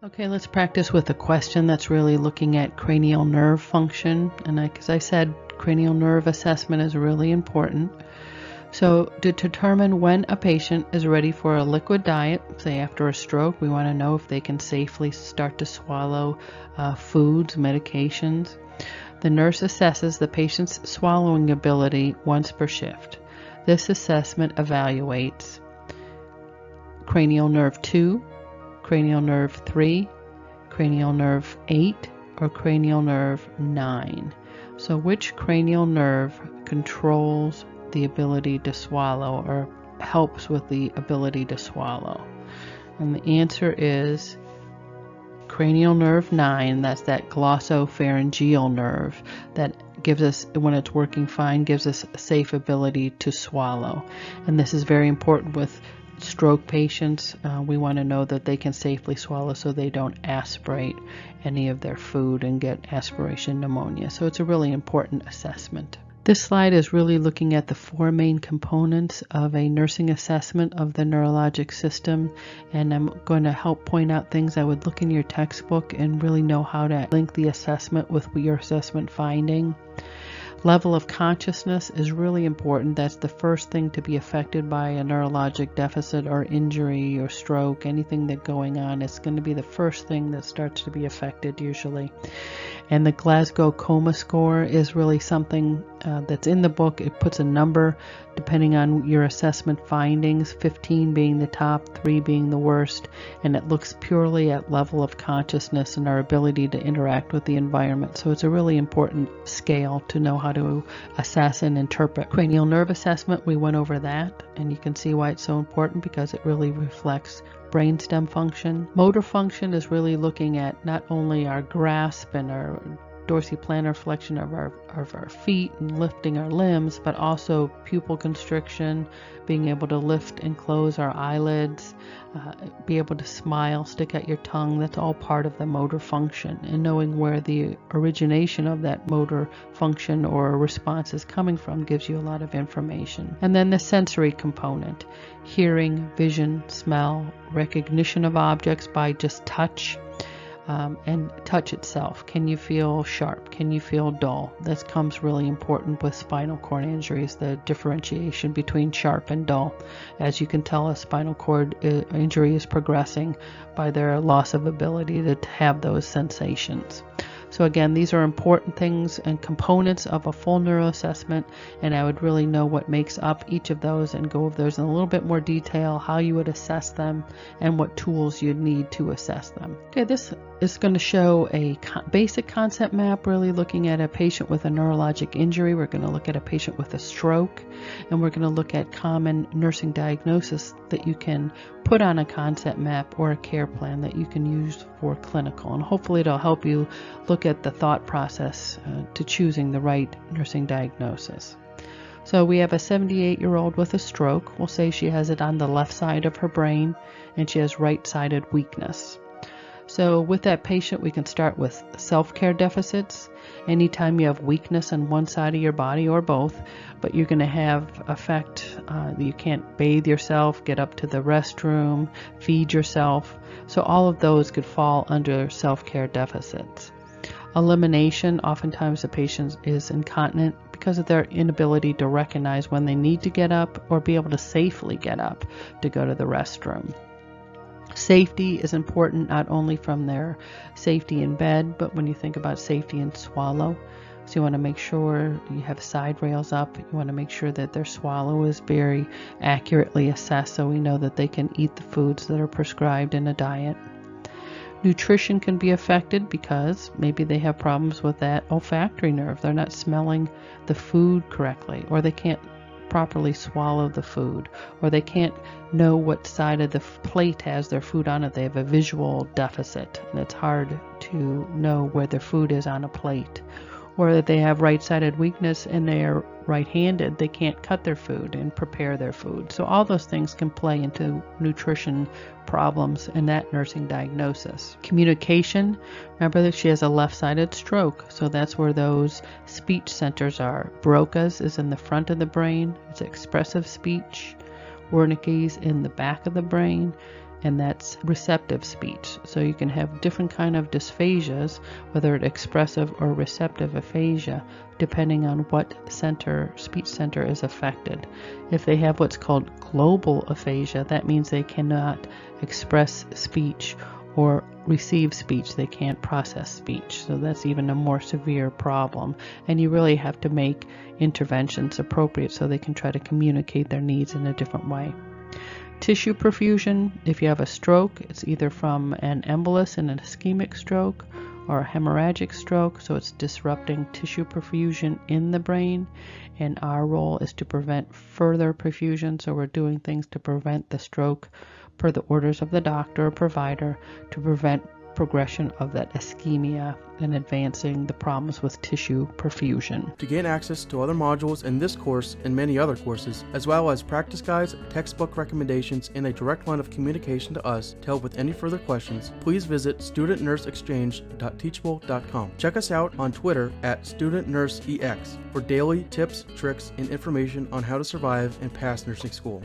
Okay, let's practice with a question that's really looking at cranial nerve function. And as I said, cranial nerve assessment is really important. So to determine when a patient is ready for a liquid diet, say after a stroke, we want to know if they can safely start to swallow foods, medications. The nurse assesses the patient's swallowing ability once per shift. This assessment evaluates cranial nerve 2, cranial nerve 3, cranial nerve 8, or cranial nerve 9. So which cranial nerve controls the ability to swallow or helps with the ability to swallow? And the answer is cranial nerve 9. That's that glossopharyngeal nerve that gives us, when it's working fine, gives us a safe ability to swallow. And this is very important with stroke patients. We want to know that they can safely swallow so they don't aspirate any of their food and get aspiration pneumonia. So it's a really important assessment. This slide is really looking at the four main components of a nursing assessment of the neurologic system, and I'm going to help point out things I would look in your textbook and really know how to link the assessment with your assessment finding. Level of consciousness is really important. That's the first thing to be affected by a neurologic deficit or injury or stroke, anything that's going on. It's going to be the first thing that starts to be affected usually. And the Glasgow Coma Score is really something that's in the book. It puts a number depending on your assessment findings, 15 being the top, 3 being the worst, and it looks purely at level of consciousness and our ability to interact with the environment. So it's a really important scale to know how to assess and interpret. Cranial nerve assessment, we went over that, and you can see why it's so important because it really reflects brainstem function. Motor function is really looking at not only our grasp and our dorsiplantar flexion of our feet and lifting our limbs, but also pupil constriction, being able to lift and close our eyelids, be able to smile, stick out your tongue. That's all part of the motor function, and knowing where the origination of that motor function or response is coming from gives you a lot of information. And then the sensory component: hearing, vision, smell, recognition of objects by just touch, and touch itself. Can you feel sharp? Can you feel dull? This comes really important with spinal cord injuries, the differentiation between sharp and dull. As you can tell, a spinal cord injury is progressing by their loss of ability to have those sensations. So again, these are important things and components of a full neuro assessment, and I would really know what makes up each of those and go over those in a little bit more detail, how you would assess them and what tools you'd need to assess them. Okay, this is going to show a basic concept map, really looking at a patient with a neurologic injury. We're going to look at a patient with a stroke, and we're going to look at common nursing diagnosis that you can put on a concept map or a care plan that you can use for clinical, and hopefully it'll help you look at the thought process to choosing the right nursing diagnosis. So we have a 78-year-old with a stroke. We'll say she has it on the left side of her brain and she has right-sided weakness. So with that patient, we can start with self-care deficits. Anytime you have weakness on one side of your body or both, but you're going to have effect, you can't bathe yourself, get up to the restroom, feed yourself. So all of those could fall under self-care deficits. Elimination, oftentimes the patient is incontinent because of their inability to recognize when they need to get up or be able to safely get up to go to the restroom. Safety is important, not only from their safety in bed, but when you think about safety in swallow. So you want to make sure you have side rails up. You want to make sure that their swallow is very accurately assessed so we know that they can eat the foods that are prescribed in a diet. Nutrition can be affected because maybe they have problems with that olfactory nerve. They're not smelling the food correctly, or they can't properly swallow the food, or they can't know what side of the plate has their food on it. They have a visual deficit, and it's hard to know where their food is on a plate. Or that they have right-sided weakness and they are right-handed, they can't cut their food and prepare their food. So all those things can play into nutrition problems in that nursing diagnosis. Communication, remember that she has a left-sided stroke, so that's where those speech centers are. Broca's is in the front of the brain, it's expressive speech. Wernicke's in the back of the brain, and that's receptive speech. So you can have different kind of dysphasias, whether it's expressive or receptive aphasia, depending on what speech center is affected. If they have what's called global aphasia, that means they cannot express speech or receive speech. They can't process speech. So that's even a more severe problem. And you really have to make interventions appropriate so they can try to communicate their needs in a different way. Tissue perfusion, if you have a stroke, it's either from an embolus and an ischemic stroke or a hemorrhagic stroke, so it's disrupting tissue perfusion in the brain, and our role is to prevent further perfusion, so we're doing things to prevent the stroke per the orders of the doctor or provider to prevent progression of that ischemia and advancing the problems with tissue perfusion. To gain access to other modules in this course and many other courses, as well as practice guides, textbook recommendations, and a direct line of communication to us to help with any further questions, please visit studentnurseexchange.teachable.com. Check us out on Twitter at StudentNurseEX for daily tips, tricks, and information on how to survive and pass nursing school.